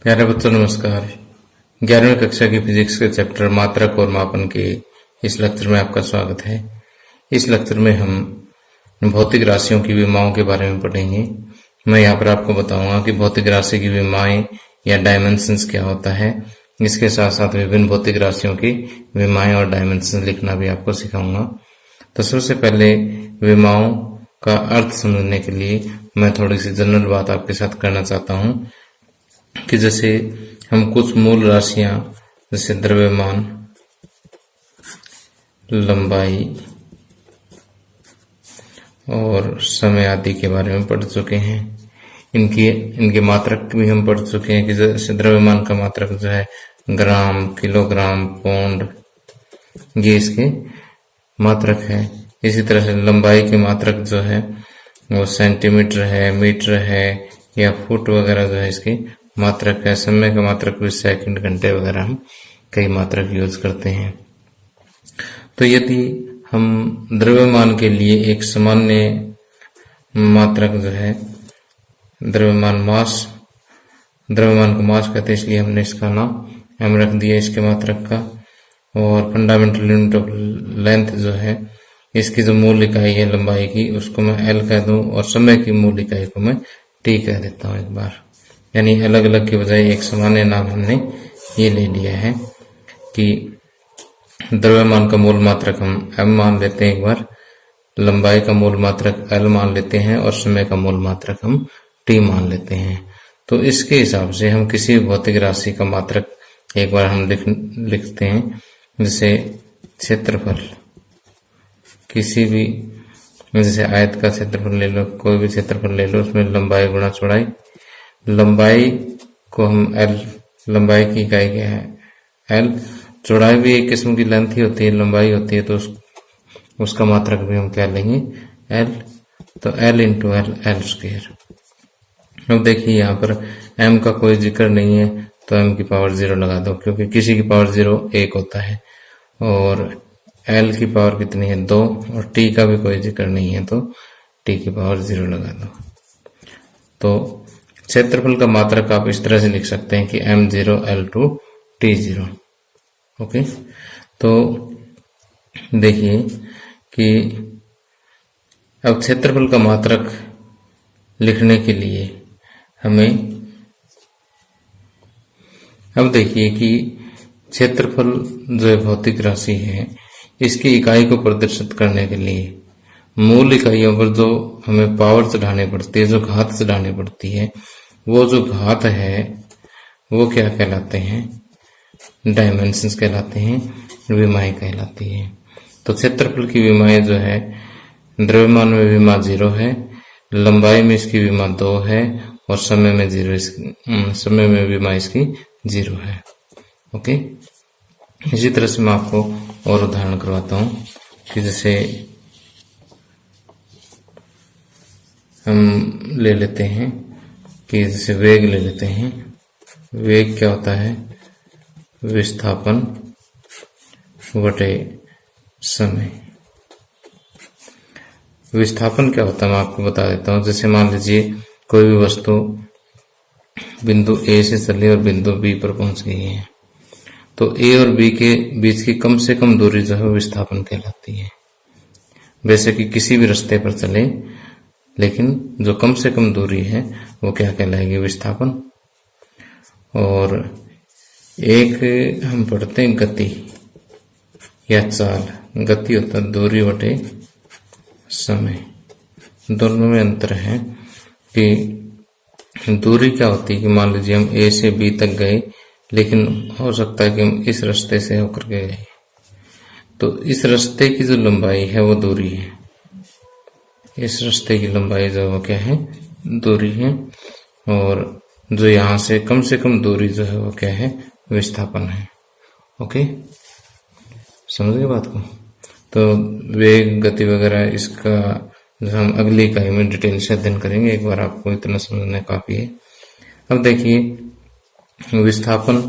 प्यारे बच्चों नमस्कार। 11वीं कक्षा की फिजिक्स के चैप्टर मात्रक और मापन के इस लेक्चर में आपका स्वागत है। इस लेक्चर में हम भौतिक राशियों की विमाओं के बारे में पढ़ेंगे। मैं यहाँ पर आपको बताऊंगा कि भौतिक राशि की विमाएं या डायमेंशंस क्या होता है। इसके साथ साथ विभिन्न भौतिक राशियों की विमाएं और डायमेंशंस लिखना भी आपको सिखाऊंगा। तो सबसे पहले विमाओं का अर्थ समझने के लिए मैं थोड़ी सी जनरल बात आपके साथ करना चाहता हूँ कि जैसे हम कुछ मूल राशियां जैसे द्रव्यमान, लंबाई और समय आदि के बारे में पढ़ चुके हैं। इनके मात्रक भी हम पढ़ चुके हैं कि जैसे द्रव्यमान का मात्रक जो है ग्राम, किलोग्राम, पौंड, ये इसके मात्रक है। इसी तरह से लंबाई के मात्रक जो है वो सेंटीमीटर है, मीटर है या फुट वगैरह जो है इसकी मात्रक है। समय का मात्रक भी सेकंड, घंटे वगैरह हम कई मात्रक यूज करते हैं। तो यदि हम द्रव्यमान के लिए एक सामान्य मात्रक जो है द्रव्यमान को मास कहते हैं, इसलिए हमने इसका नाम एम रख दिया इसके मात्रक का। और फंडामेंटल यूनिट ऑफ लेंथ जो है इसकी जो मूल इकाई है लंबाई की उसको मैं एल कह दूं और समय की मूल इकाई को मैं टी कह देता हूं एक बार। यानी अलग अलग के बजाय एक सामान्य नाम हमने ये ले लिया है कि द्रव्यमान का मूल मात्रक हम m मान लेते हैं एक बार, लंबाई का मूल मात्रक l मान लेते हैं और समय का मूल मात्रक हम t मान लेते हैं। तो इसके हिसाब से हम किसी भी भौतिक राशि का मात्रक एक बार हम लिखते हैं। जैसे क्षेत्रफल, किसी भी जैसे आयत का क्षेत्रफल ले लो, कोई भी क्षेत्रफल ले लो, उसमें लंबाई गुणा चौड़ाई। लंबाई को हम एल, लंबाई की इकाई क्या है एल। चौड़ाई भी एक किस्म की लेंथ ही होती है, लंबाई होती है, तो उसका मात्रक भी हम क्या लेंगे एल। तो L into L, L square. अब देखिए यहाँ पर एम का कोई जिक्र नहीं है तो एम की पावर 0 लगा दो, क्योंकि किसी की पावर 0 1 होता है। और एल की पावर कितनी है 2 और टी का भी कोई जिक्र नहीं है तो टी की पावर 0 लगा दो। तो क्षेत्रफल का मात्रक आप इस तरह से लिख सकते हैं कि m0 L2 T0। ओके, तो देखिए कि अब क्षेत्रफल का मात्रक लिखने के लिए हमें, अब देखिए कि क्षेत्रफल जो है भौतिक राशि है इसकी इकाई को प्रदर्शित करने के लिए मूल इकाइयों पर जो हमें पावर चढ़ानी पड़ती है, जो घात चढ़ानी पड़ती है, वो जो घात है वो क्या कहलाते हैं डायमेंशंस कहलाते हैं, विमाएं कहलाती है। तो क्षेत्रफल की विमाएं जो है द्रव्यमान में विमा 0 है, लंबाई में इसकी विमा 2 है और समय में विमा इसकी 0 है। ओके, इसी तरह से मैं आपको और उदाहरण करवाता हूँ कि जैसे हम ले लेते हैं कि जैसे वेग ले लेते हैं। वेग क्या होता है विस्थापन बटे समय। विस्थापन क्या होता है मैं आपको बता देता हूँ। जैसे मान लीजिए कोई भी वस्तु बिंदु ए से चली और बिंदु बी पर पहुंच गई है, तो ए और बी के बीच की कम से कम दूरी जो है विस्थापन कहलाती है। वैसे कि किसी भी रास्ते पर चले, लेकिन जो कम से कम दूरी है वो क्या कहलाएगी विस्थापन। और एक हम पढ़ते हैं गति या चाल। गति होता है दूरी बटे समय। दोनों में अंतर है कि दूरी क्या होती है कि मान लीजिए हम ए से बी तक गए, लेकिन हो सकता है कि हम इस रास्ते से होकर के गए, तो इस रास्ते की जो लंबाई है वो दूरी है। इस रास्ते की लंबाई जो वो क्या है दूरी है, और जो यहाँ से कम दूरी जो है वो क्या है विस्थापन है। ओके, समझ गए बात को। तो वेग, गति वगैरह इसका जो हम अगली इकाई में डिटेल से अध्ययन करेंगे, एक बार आपको इतना समझना काफी है। अब देखिए विस्थापन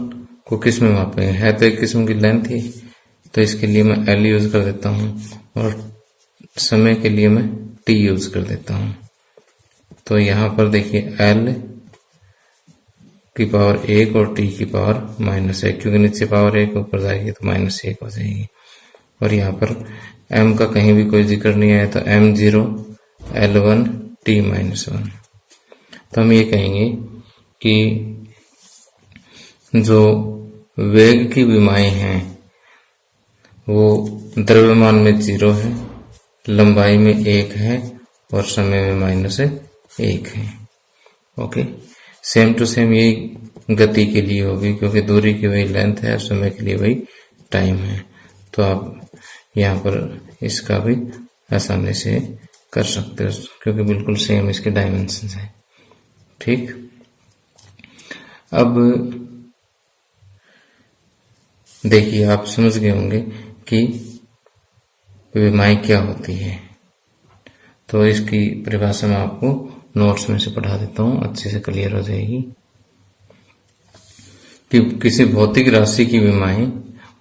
को किस में मापें, है तो एक किस्म की लेंथ ही, तो इसके लिए मैं एल यूज कर देता हूँ और समय के लिए मैं टी यूज कर देता हूँ। तो यहाँ पर देखिए एल की पावर 1 और t की पावर -1, क्योंकि नीचे पावर 1 ऊपर जाएगी तो -1 हो जाएगी। और यहाँ पर m का कहीं भी कोई जिक्र नहीं आया तो m0 L1 t-1। तो हम ये कहेंगे कि जो वेग की विमाएं हैं वो द्रव्यमान में 0 है, लंबाई में 1 है और समय में -1 है। ओके, सेम टू सेम यही गति के लिए होगी, क्योंकि दूरी की वही लेंथ है और समय के लिए वही टाइम है। तो आप यहाँ पर इसका भी आसानी से कर सकते हो, क्योंकि बिल्कुल सेम इसके डायमेंशंस हैं। ठीक, अब देखिए आप समझ गए होंगे कि विमाएं क्या होती है। तो इसकी परिभाषा मैं आपको नोट्स में से पढ़ा देता हूँ, अच्छे से क्लियर हो जाएगी। कि किसी भौतिक राशि की विमाएं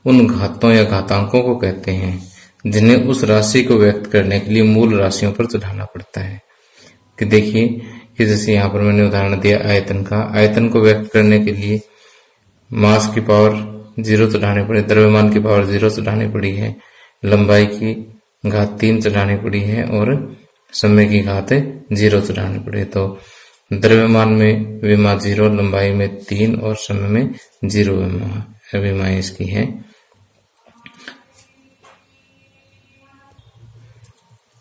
उन घातों या घातांकों को कहते हैं जिन्हें उस राशि को व्यक्त करने के लिए मूल राशियों पर चढ़ाना पड़ता है। कि देखिए कि जैसे यहाँ पर मैंने उदाहरण दिया आयतन का, आयतन को व्यक्त करने के लिए मास की पावर 0 चढ़ानी पड़ी, द्रव्यमान की पावर 0 चढ़ानी पड़ी है, लंबाई की घात 3 चढ़ानी पड़ी है और समय की घात 0 चढ़ानी पड़ी। तो द्रव्यमान में विमा 0, लंबाई में 3 और समय में 0 विमाएं इसकी है।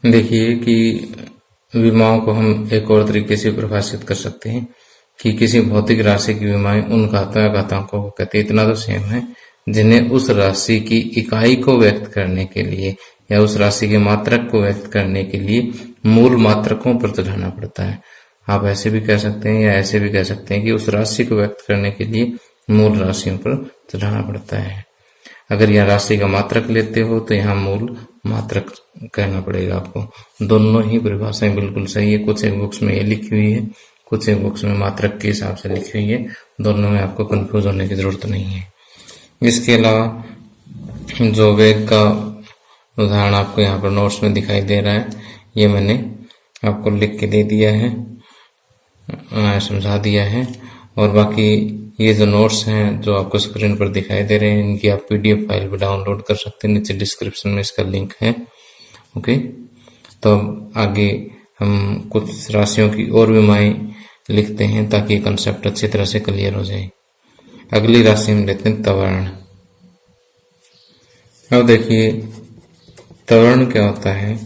देखिए कि विमाओं को हम एक और तरीके से परिभाषित कर सकते हैं कि किसी भौतिक राशि की विमाएं उन घातों या घातांकों को कहते हैं, इतना तो सेम है, जिन्हें उस राशि की इकाई को व्यक्त करने के लिए या उस राशि के मात्रक को व्यक्त करने के लिए मूल मात्रकों पर चढ़ाना पड़ता है। आप ऐसे भी कह सकते हैं या ऐसे भी कह सकते हैं कि उस राशि को व्यक्त करने के लिए मूल राशियों पर चढ़ाना पड़ता है। अगर यह राशि का मात्रक लेते हो तो यहाँ मूल मात्रक कहना पड़ेगा आपको। दोनों ही परिभाषाएं बिल्कुल सही है, कुछ एक बुक्स में ये लिखी हुई है, कुछ एक बुक्स में मात्रक के हिसाब से लिखी हुई है। दोनों में आपको कंफ्यूज होने की जरूरत नहीं है। इसके अलावा जो वेग का उदाहरण आपको यहाँ पर नोट्स में दिखाई दे रहा है, ये मैंने आपको लिख के दे दिया है, समझा दिया है। और बाकी ये जो नोट्स हैं जो आपको स्क्रीन पर दिखाई दे रहे हैं, इनकी आप PDF फाइल भी डाउनलोड कर सकते हैं, नीचे डिस्क्रिप्शन में इसका लिंक है। ओके, तो आगे हम कुछ राशियों की और विमाएं लिखते हैं ताकि ये कंसेप्ट अच्छी तरह से क्लियर हो जाए। अगली राशि हम लेते हैं त्वरण। अब देखिए त्वरण क्या होता है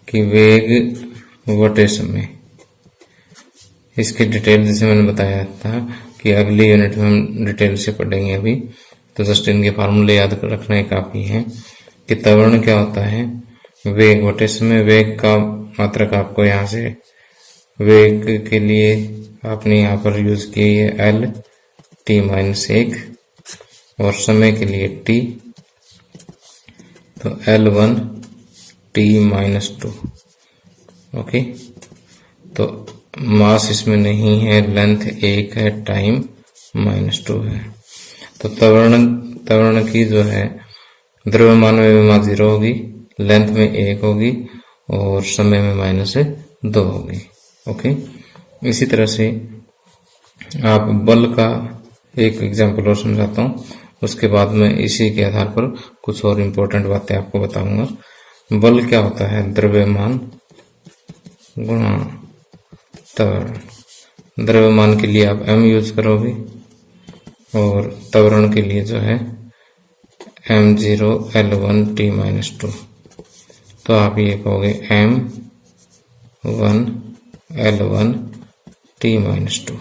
कि वेग बटे समय। इसकी डिटेल जैसे मैंने बताया था कि अगली यूनिट में हम डिटेल से पढ़ेंगे अभी, तो जस्ट इनके फार्मूले याद रखना ही काफी है कि त्वरण क्या होता है। वेग बटे समय, वेग का मात्रक आपको यहाँ से वेग के लिए आपने यहाँ पर यूज की है L t-1 और समय के लिए t, तो L1 t-2। ओके, तो मास इसमें नहीं है, लेंथ 1 है, टाइम -2 है। तो त्वरण की जो है द्रव्यमान में विमा 0 होगी, लेंथ में 1 होगी और समय में -2 होगी। ओके, इसी तरह से आप बल का एक एग्जांपल और समझाता हूँ, उसके बाद में इसी के आधार पर कुछ और इम्पोर्टेंट बातें आपको बताऊंगा। बल क्या होता है, द्रव्यमान गुणा त्वरण। द्रव्यमान के लिए आप m यूज करोगे और त्वरण के लिए जो है m0 L1 t-2। तो आप ये कहोगे m1 L1 t-2।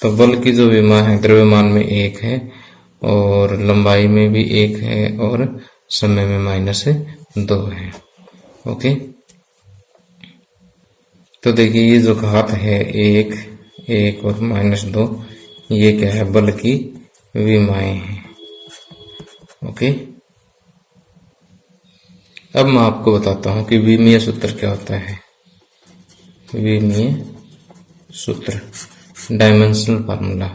तो बल की जो विमा है द्रव्यमान में 1 है और लंबाई में भी 1 है और समय में -2 है। ओके, तो देखिए ये जो घात है 1 और -2, ये क्या है, बल की विमाएं हैं। ओके, अब मैं आपको बताता हूं कि विमीय सूत्र क्या होता है। विमीय सूत्र, डायमेंशनल फार्मूला।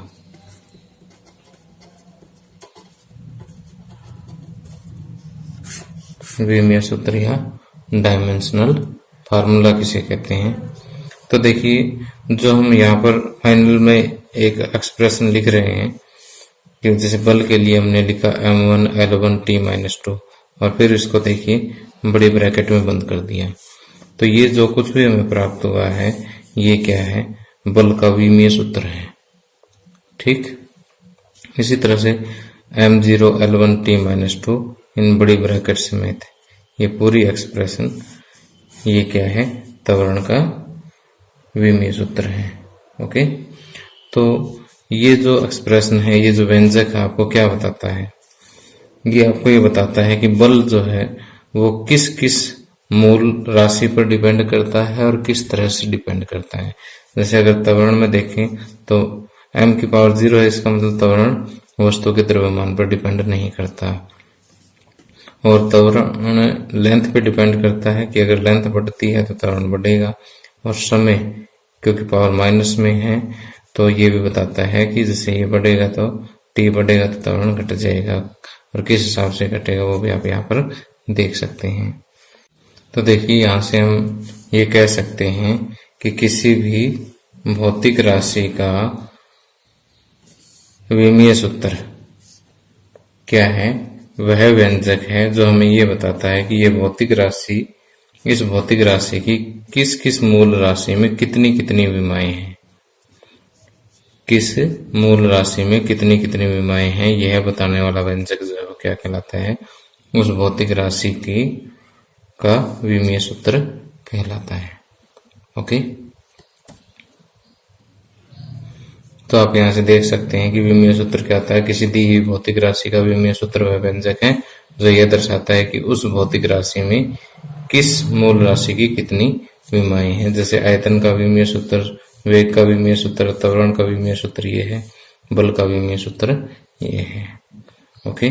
विमीय सूत्र या डायमेंशनल फार्मूला किसे कहते हैं। तो देखिए जो हम यहाँ पर फाइनल में एक एक्सप्रेशन लिख रहे हैं कि जैसे बल के लिए हमने लिखा m1 L1 T-2 और फिर इसको देखिए बड़े ब्रैकेट में बंद कर दिया। तो ये जो कुछ भी हमें प्राप्त हुआ है ये क्या है, बल का विमीय सूत्र है। ठीक, इसी तरह से m0 L1 T-2 इन बड़ी ब्रैकेट समेत ये पूरी एक्सप्रेशन ये क्या है, त्वरण का विमीय सूत्र है। ओके, तो ये जो एक्सप्रेशन है, ये जो व्यंजक है, आपको क्या बताता है? ये आपको ये बताता है कि बल जो है वो किस किस मूल राशि पर डिपेंड करता है और किस तरह से डिपेंड करता है। जैसे अगर त्वरण में देखें तो m⁻0 है, इसका मतलब त्वरण वस्तु के द्रव्यमान पर डिपेंड नहीं करता, और त्वरण लेंथ पे डिपेंड करता है कि अगर लेंथ बढ़ती है तो त्वरण बढ़ेगा, और समय क्योंकि पावर माइनस में है तो ये भी बताता है कि जैसे ये बढ़ेगा तो t बढ़ेगा तो त्वरण घट जाएगा, और किस हिसाब से घटेगा वो भी आप यहाँ पर देख सकते हैं। तो देखिए यहाँ से हम ये कह सकते हैं कि किसी भी भौतिक राशि का विमीय सूत्र क्या है, वह व्यंजक है जो हमें ये बताता है कि ये भौतिक राशि, इस भौतिक राशि की किस किस मूल राशि में कितनी कितनी विमाएं हैं, किस मूल राशि में कितनी कितनी विमाएं हैं, यह बताने वाला व्यंजक जो है वो क्या कहलाता है, उस भौतिक राशि की का विमीय सूत्र कहलाता है। ओके, तो आप यहां से देख सकते हैं कि विमीय सूत्र क्या होता है। किसी दी हुई भौतिक राशि का विमीय सूत्र वह व्यंजक है जो यह दर्शाता है कि उस भौतिक राशि में किस मूल राशि की कितनी विमाएं हैं। जैसे आयतन का विमीय सूत्र, वेग का विमीय सूत्र, त्वरण का विमीय सूत्र ये है, बल का विमीय सूत्र ये है। ओके,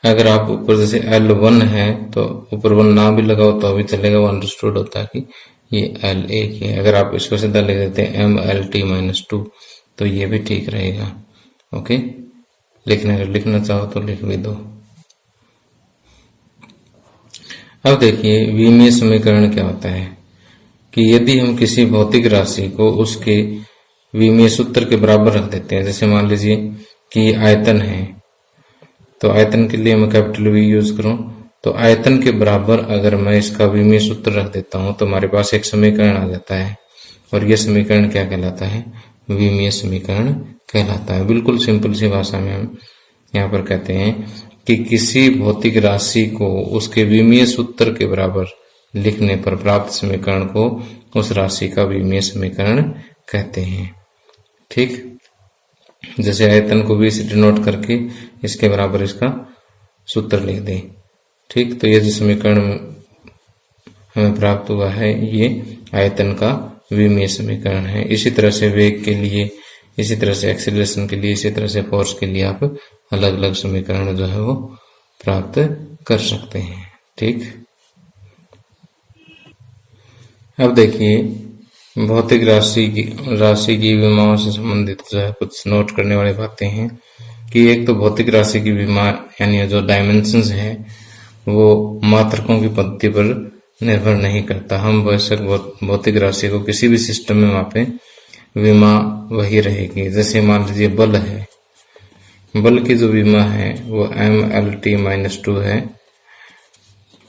अगर आप ऊपर जैसे L1 है तो ऊपर 1 ना भी लगाओ तो भी चलेगा, वो अंडरस्टूड होता है कि ये L1 है। अगर आप इसको सीधा लिख देते हैं mLT-2 तो ये भी ठीक रहेगा। ओके, लेकिन अगर लिखना चाहो तो लिख भी दो। अब देखिए विमीय समीकरण क्या होता है कि यदि हम किसी भौतिक राशि को उसके विमीय सूत्र के बराबर रख देते हैं, जैसे मान लीजिए कि आयतन है तो आयतन के लिए मैं कैपिटल V यूज करूं, तो आयतन के बराबर अगर मैं इसका विमीय सूत्र रख देता हूं तो हमारे पास एक समीकरण आ जाता है, और यह समीकरण क्या कहलाता है, विमीय समीकरण कहलाता है। बिल्कुल सिंपल सी भाषा में हम यहाँ पर कहते हैं कि किसी भौतिक राशि को उसके विमीय सूत्र के बराबर लिखने पर प्राप्त समीकरण को उस राशि का विमीय समीकरण कहते हैं। ठीक, जैसे आयतन को V से डिनोट करके इसके बराबर इसका सूत्र लिख दें। ठीक, तो ये जो समीकरण हमें प्राप्त हुआ है ये आयतन का विमीय समीकरण है। इसी तरह से वेग के लिए, इसी तरह से एक्सीलरेशन के लिए, इसी तरह से फोर्स के लिए आप अलग अलग समीकरण जो है वो प्राप्त कर सकते हैं। ठीक, अब देखिए भौतिक राशि की विमाओं से संबंधित जो है कुछ नोट करने वाली बातें हैं कि एक तो भौतिक राशि की विमा यानी जो डायमेंशंस है वो मात्रकों की पद्धति पर निर्भर नहीं करता। हम बेशक भौतिक राशि को किसी भी सिस्टम में मापें, विमा वही रहेगी। जैसे मान लीजिए बल है, बल की जो विमा है वो mLT-2 है,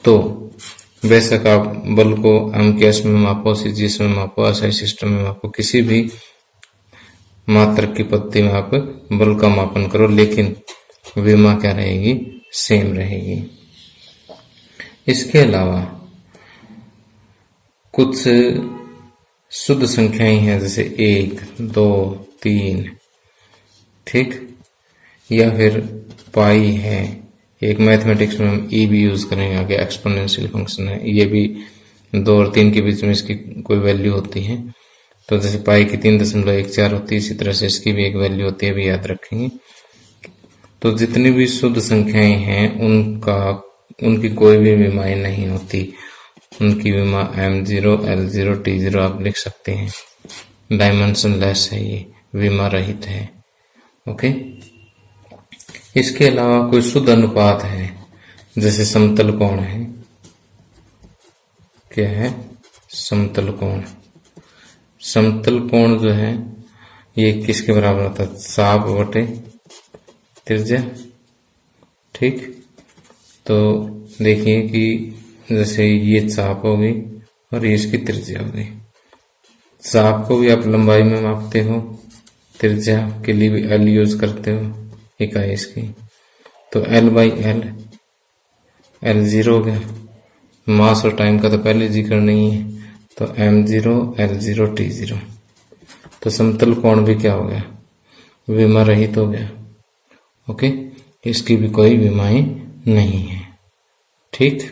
तो बेशक आप बल को MKS में मापो, CGS में मापो, SI सिस्टम में मापो, किसी भी मात्रक की पद्धति में आप बल का मापन करो, लेकिन विमा क्या रहेगी, सेम रहेगी। इसके अलावा कुछ शुद्ध संख्याएं हैं जैसे 1, 2, 3, ठीक, या फिर पाई है। एक मैथमेटिक्स में हम ई भी यूज करेंगे आगे, एक्सपोनेंशियल फंक्शन है, ये भी 2 और 3 के बीच में इसकी कोई वैल्यू होती है। तो जैसे पाई की 3.14 होती है, इसी तरह से इसकी भी एक वैल्यू होती है, भी याद रखेंगे। तो जितनी भी शुद्ध संख्याएं हैं उनकी कोई भी विमाएं नहीं होती, उनकी विमा m0, l0, t0 आप लिख सकते हैं। डायमेंशन लेस है, ये विमा रहित है। ओके, इसके अलावा कोई शुद्ध अनुपात है, जैसे समतल कोण है। क्या है, समतल कोण। समतल कोण जो है ये किसके बराबर होता है? चाप बटे त्रिज्या। ठीक, तो देखिए कि जैसे ये चाप हो गई और ये इसकी त्रिज्या हो गई। चाप को भी आप लंबाई में मापते हो, त्रिज्या के लिए भी एल यूज करते हो, इकाई इसकी। तो L by L, L zero हो गया। मास और टाइम का तो पहले जिक्र नहीं है, तो M zero, L zero, T zero. तो समतल कोण भी क्या हो गया? विमा रहित हो गया। ओके, इसकी भी कोई विमाएं नहीं है। ठीक,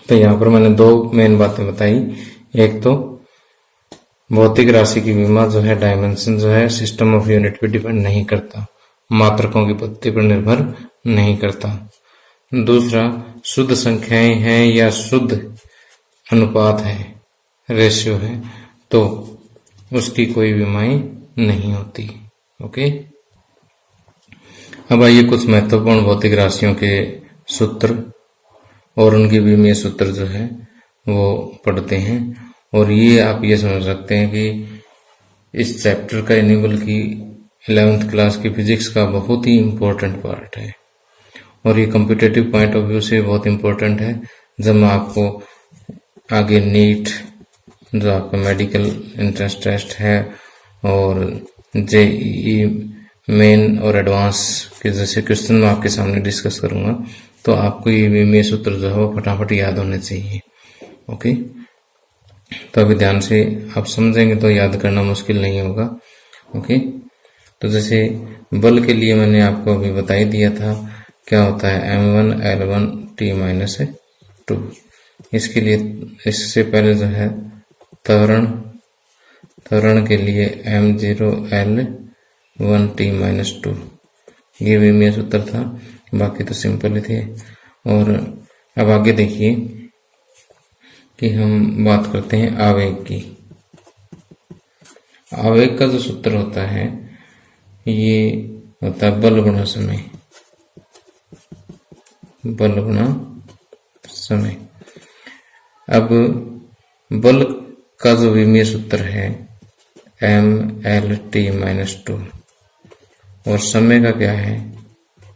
तो यहाँ पर मैंने दो मेन बातें बताई। एक तो भौतिक राशि की विमा जो है, डायमेंशन जो है, सिस्टम ऑफ यूनिट पे डिपेंड नहीं करता, मात्रकों की पद्धति पर निर्भर नहीं करता। दूसरा, शुद्ध संख्याएं हैं या शुद्ध अनुपात है, रेशियो है, तो उसकी कोई विमाएं नहीं होती। ओके, अब आइए कुछ महत्वपूर्ण भौतिक राशियों के सूत्र और उनके विमीय सूत्र जो है वो पढ़ते हैं। और ये आप ये समझ सकते हैं कि इस चैप्टर का नहीं बल्कि 11th क्लास की फिजिक्स का बहुत ही इम्पोर्टेंट पार्ट है, और ये कॉम्पिटिटिव पॉइंट ऑफ व्यू से बहुत इम्पोर्टेंट है। जब मैं आपको आगे नीट, जो आपका मेडिकल एंट्रेंस टेस्ट है, और जेईई मेन और एडवांस के जैसे क्वेश्चन मैं आपके सामने डिस्कस करूंगा, तो आपको ये विमीय सूत्र जो है वो फटाफट याद होने चाहिए। ओके, तो अभी ध्यान से आप समझेंगे तो याद करना मुश्किल नहीं होगा। ओके, तो जैसे बल के लिए मैंने आपको अभी बता ही दिया था क्या होता है, m1 l1 t माइनस 2। इसके लिए, इससे पहले जो है त्वरण के लिए m0 l1 t माइनस 2, ये विमीय सूत्र था, बाकी तो सिंपल ही थे। और अब आगे देखिए कि हम बात करते हैं आवेग की। आवेग का जो सूत्र होता है ये होता है बल गुणा समय, बल गुणा समय। अब बल का जो विमीय सूत्र है एम एल टी माइनस 2, और समय का क्या है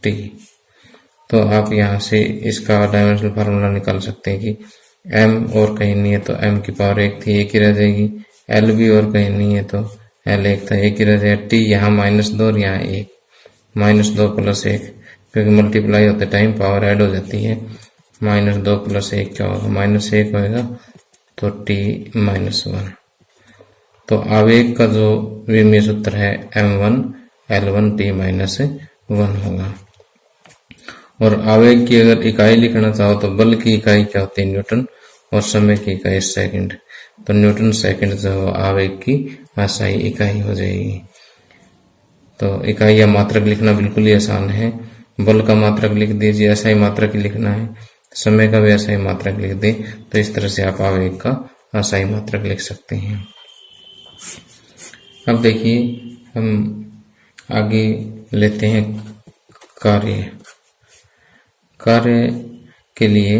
टी। तो आप यहाँ से इसका डायमेंशनल फार्मूला निकाल सकते हैं कि m और कहीं नहीं है तो m की पावर 1 थी, 1 ही रह जाएगी। l भी और कहीं नहीं है तो l 1 था, 1 ही रह जाएगा। t यहाँ -2 और यहाँ 1, -2 + 1, क्योंकि मल्टीप्लाई होते टाइम पावर ऐड हो जाती है। -2 + 1 क्या होगा? -1 होगा, तो t -1। तो आवेग का जो विमीय सूत्र है m1 l1 t -1 होगा। और आवेग की अगर इकाई लिखना चाहो तो बल की इकाई क्या होती है? न्यूटन, और समय की इकाई सेकंड। तो न्यूटन सेकंड जो है आवेग की असाई इकाई हो जाएगी। तो इकाई या मात्रक लिखना बिल्कुल ही आसान है। बल का मात्रक लिख दीजिए, असाई मात्रक लिखना है, समय का भी असाई मात्रक लिख दे, तो इस तरह से आप आवेग का असाई मात्रक लिख सकते हैं। अब देखिए हम आगे लेते हैं कार्य। कार्य के लिए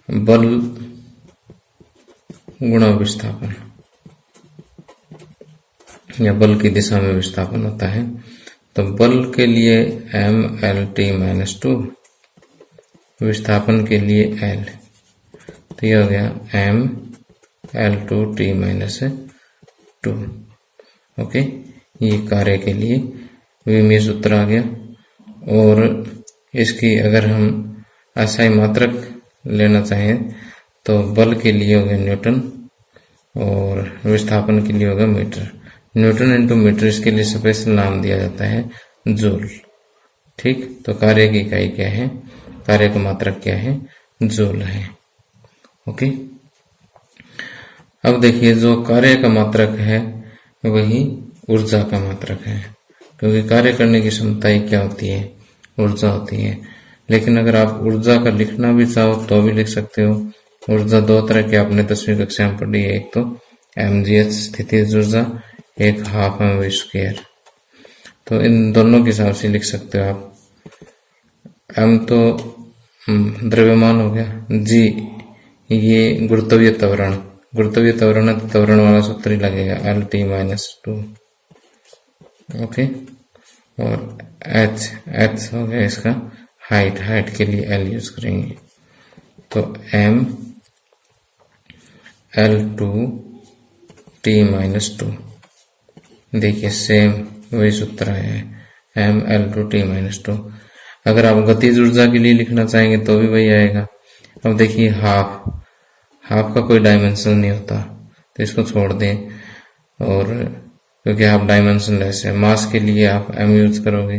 बल गुणा विस्थापन या बल की दिशा में विस्थापन होता है। तो बल के लिए m l t -2, विस्थापन के लिए l, तो यह हो गया m l2 t -2। ओके, ये कार्य के लिए विमीय सूत्र आ गया। और इसकी अगर हम असाई मात्रक लेना चाहें तो बल के लिए होगा न्यूटन और विस्थापन के लिए होगा मीटर। न्यूटन इंटू मीटर, इसके लिए स्पेशल नाम दिया जाता है जूल। ठीक, तो कार्य की इकाई क्या है? कार्य का मात्रक क्या है? जूल है। ओके, अब देखिए जो कार्य का मात्रक है वही ऊर्जा का मात्रक है, क्योंकि कार्य करने की क्षमता ही क्या होती है? ऊर्जा होती है। लेकिन अगर आप ऊर्जा का लिखना भी चाहो तो भी लिख सकते हो। ऊर्जा दो तरह की आपने 10वीं कक्षा में पढ़ी है, एक तो mgh स्थितिज ऊर्जा, एक हाफ mv²। तो इन दोनों के हिसाब से लिख सकते हो आप। m तो द्रव्यमान हो गया, g ये गुरुत्वीय त्वरण गुरुत्वीय त्वरण है तो त्वरण वाला सूत्र ही लगेगा, L_t-2। ओके, और h हो गया इसका हाइट के लिए L यूज करेंगे, तो m L2t-2। देखिए सेम वही सूत्र आया है, m L2t-2। अगर आप गतिज ऊर्जा के लिए लिखना चाहेंगे तो भी वही आएगा। अब देखिए हाफ का कोई डायमेंशन नहीं होता, तो इसको छोड़ दें, और क्योंकि हाफ डायमेंशन लेस है। मास के लिए आप m यूज करोगे,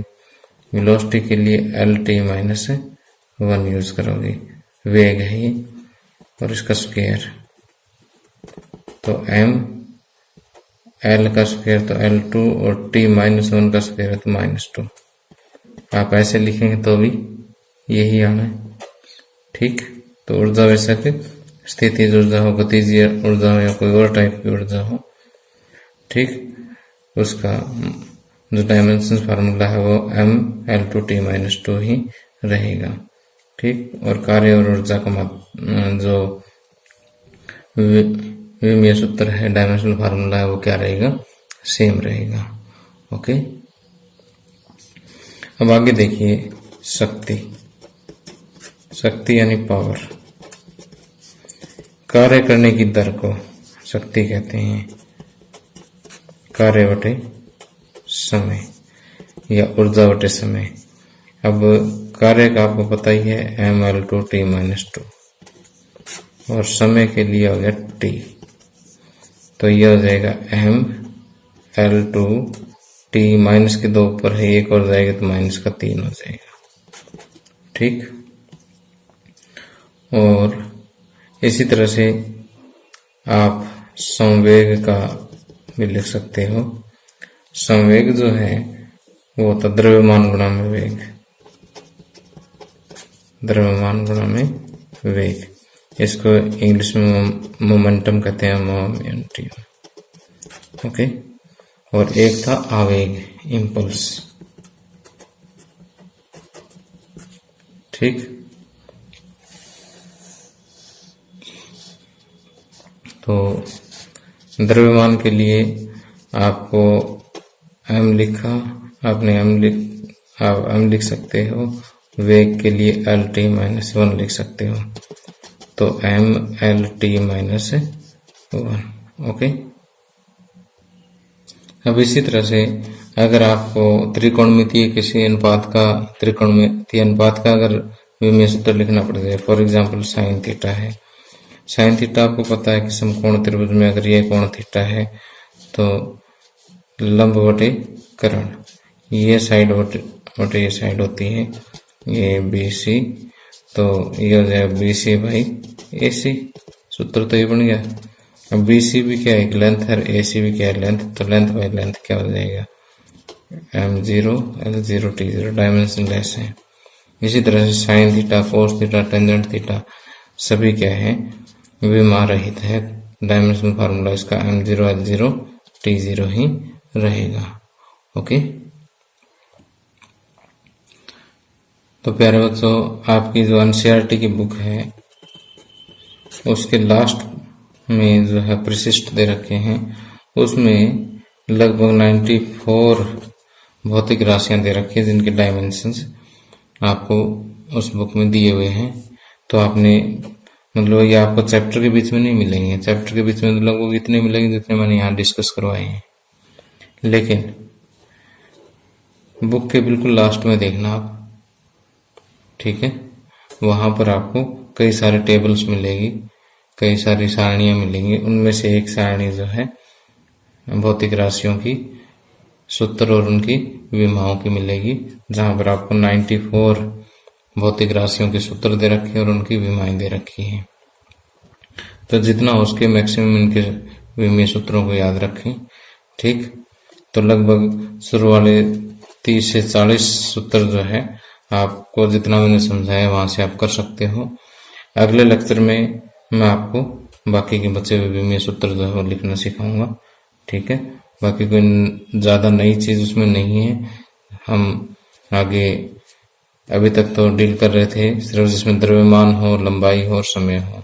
वेलोसिटी के लिए L_t-1 यूज करोगे, वेग है ये, और इसका स्क्वायर, तो m L का स्क्वायर तो L2 और t-1 का स्क्वायर है तो -2। आप ऐसे लिखेंगे तो भी यही आना है, ठीक। तो ऊर्जा वैसा कि स्थितिज ऊर्जा हो, गतिज ऊर्जा हो, या कोई और टाइप की ऊर्जा हो, ठीक, उसका जो डायमेंशन फार्मूला है वो m L2t-2 ही रहेगा, ठीक। और कार्य और ऊर्जा का जो विमीय सूत्र है, डायमेंशनल फार्मूला है, वो क्या रहेगा, सेम रहेगा। ओके, अब आगे देखिए शक्ति यानी पावर। कार्य करने की दर को शक्ति कहते हैं, कार्य बटे समय या ऊर्जा बटे समय। अब कार्य का आपको पता ही है mL2t-2, और समय के लिए हो गया t, तो यह हो जाएगा mL2t माइनस के 2 ऊपर है, एक और जाएगा तो -3 हो जाएगा, ठीक। और इसी तरह से आप संवेग का भी लिख सकते हो। संवेग जो है वो होता द्रव्यमान गुणा में वेग, द्रव्यमान गुणा में वेग, इसको इंग्लिश में मोमेंटम कहते हैं, मोमेंटम। ओके, और एक था आवेग, इम्पल्स, ठीक। तो द्रव्यमान के लिए आपको m लिखा, आपने आप m लिख सकते हो, वेग के लिए L_t-1 लिख सकते हो, तो m L_t-1। ओके, अब इसी तरह से अगर आपको त्रिकोणमितीय किसी त्रिकोणमितीय अनुपात का अगर विमीय सूत्र लिखना पड़ जाए, फॉर एग्जांपल साइन थीटा है, साइन थीटा आपको पता है कि समकोण त्रिभुज में अगर ये कोण थीटा है तो लंब बटे कर्ण, ये साइड बटे ये साइड होती है, ये BC, तो ये हो जाएगा BC बाई AC, सूत्र तो ये बन गया। अब BC भी क्या है, लेंथ है, AC भी क्या है, लेंथ, तो लेंथ बाई लेंथ क्या हो जाएगा, m0 L0 t0, dimension less है। इसी तरह से sine theta, cos theta, tangent theta सभी क्या है, विमा रहित है, डायमेंशनल फार्मूला इसका m0 L0 t0 ही रहेगा। ओके, तो प्यारे बच्चों, आपकी जो NCERT की बुक है उसके लास्ट में जो है परिशिष्ट दे रखे हैं, उसमें लगभग 94 भौतिक राशियां दे रखी है जिनके डायमेंशंस आपको उस बुक में दिए हुए हैं। तो आपने मतलब ये आपको चैप्टर के बीच में नहीं मिलेंगे, चैप्टर के बीच में लगभग इतने मिलेंगे जितने मैंने यहाँ डिस्कस करवाए हैं, लेकिन बुक के बिल्कुल लास्ट में देखना आप, ठीक है। वहां पर आपको कई सारे टेबल्स मिलेगी, कई सारी सारणियां मिलेंगी, उनमें से एक सारणी जो है भौतिक राशियों की सूत्र और उनकी विमाओं की मिलेगी, जहां पर आपको 94 भौतिक राशियों के सूत्र दे रखे हैं और उनकी विमाएं दे रखी हैं। तो जितना हो सके मैक्सिमम इनके विमीय सूत्रों को याद रखें, ठीक। तो लगभग शुरू वाले 30 से 40 सूत्र जो है आपको जितना मैंने समझाया वहां से आप कर सकते हो। अगले लेक्चर में मैं आपको बाकी के बचे हुए विमीय सूत्र जो है वो लिखना सिखाऊंगा, ठीक है। बाकी कोई ज्यादा नई चीज उसमें नहीं है, हम आगे अभी तक तो डील कर रहे थे सिर्फ जिसमें द्रव्यमान हो, लंबाई हो और समय हो।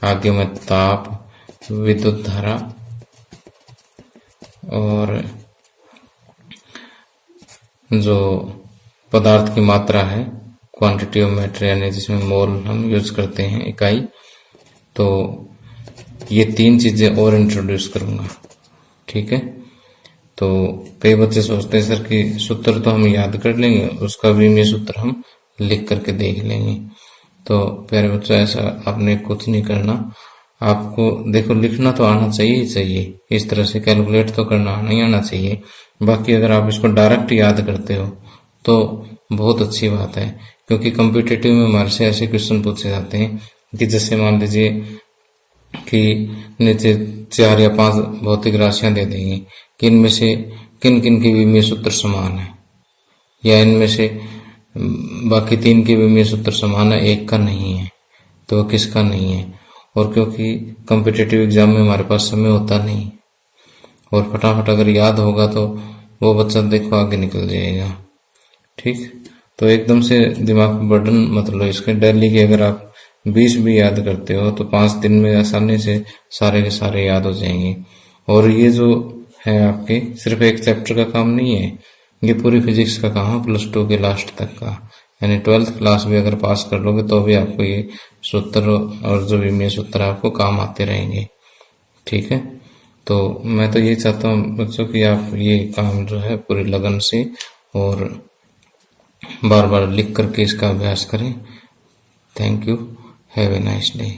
आगे मैं ताप, विद्युत धारा और जो पदार्थ की मात्रा है, क्वांटिटी ऑफ मैटर, यानी जिसमें मोल हम यूज करते हैं इकाई, तो ये 3 चीजें और इंट्रोड्यूस करूंगा। ठीक है, तो कई बच्चे सोचते हैं सर कि सूत्र तो हम याद कर लेंगे, उसका विमीय सूत्र हम लिख करके देख लेंगे। तो प्यारे बच्चों, ऐसा आपने कुछ नहीं करना। आपको देखो लिखना तो आना चाहिए ही चाहिए, इस तरह से कैलकुलेट तो करना नहीं आना चाहिए। बाकी अगर आप इसको डायरेक्ट याद करते हो तो बहुत अच्छी बात है, क्योंकि कॉम्पिटिटिव में हमारे से ऐसे क्वेश्चन पूछे जाते हैं कि जैसे मान लीजिए कि नीचे 4 या 5 भौतिक राशियां दे देंगे कि इनमें से किन किन के विमीय सूत्र समान है, या इनमें से बाकी 3 के विमीय सूत्र समान है, एक का नहीं है, तो किसका नहीं है। और क्योंकि कॉम्पिटिटिव एग्जाम में हमारे पास समय होता नहीं, और फटाफट अगर याद होगा तो वो बच्चा देखो आगे निकल जाएगा। ठीक, तो एकदम से दिमाग पर बर्डन मत लो इसके। डेली के अगर आप 20 भी याद करते हो तो 5 दिन में आसानी से सारे के सारे याद हो जाएंगे। और ये जो है आपके सिर्फ एक चैप्टर का काम नहीं है, ये पूरी फिजिक्स का काम है, +2 के लास्ट तक का, यानी 12th क्लास भी अगर पास कर लोगे तो भी आपको ये सूत्र और जो विमीय सूत्र आपको काम आते रहेंगे। ठीक है, तो मैं तो ये चाहता हूँ बच्चों कि आप ये काम जो है पूरी लगन से और बार बार लिख करके इसका अभ्यास करें। Thank you, have a nice day.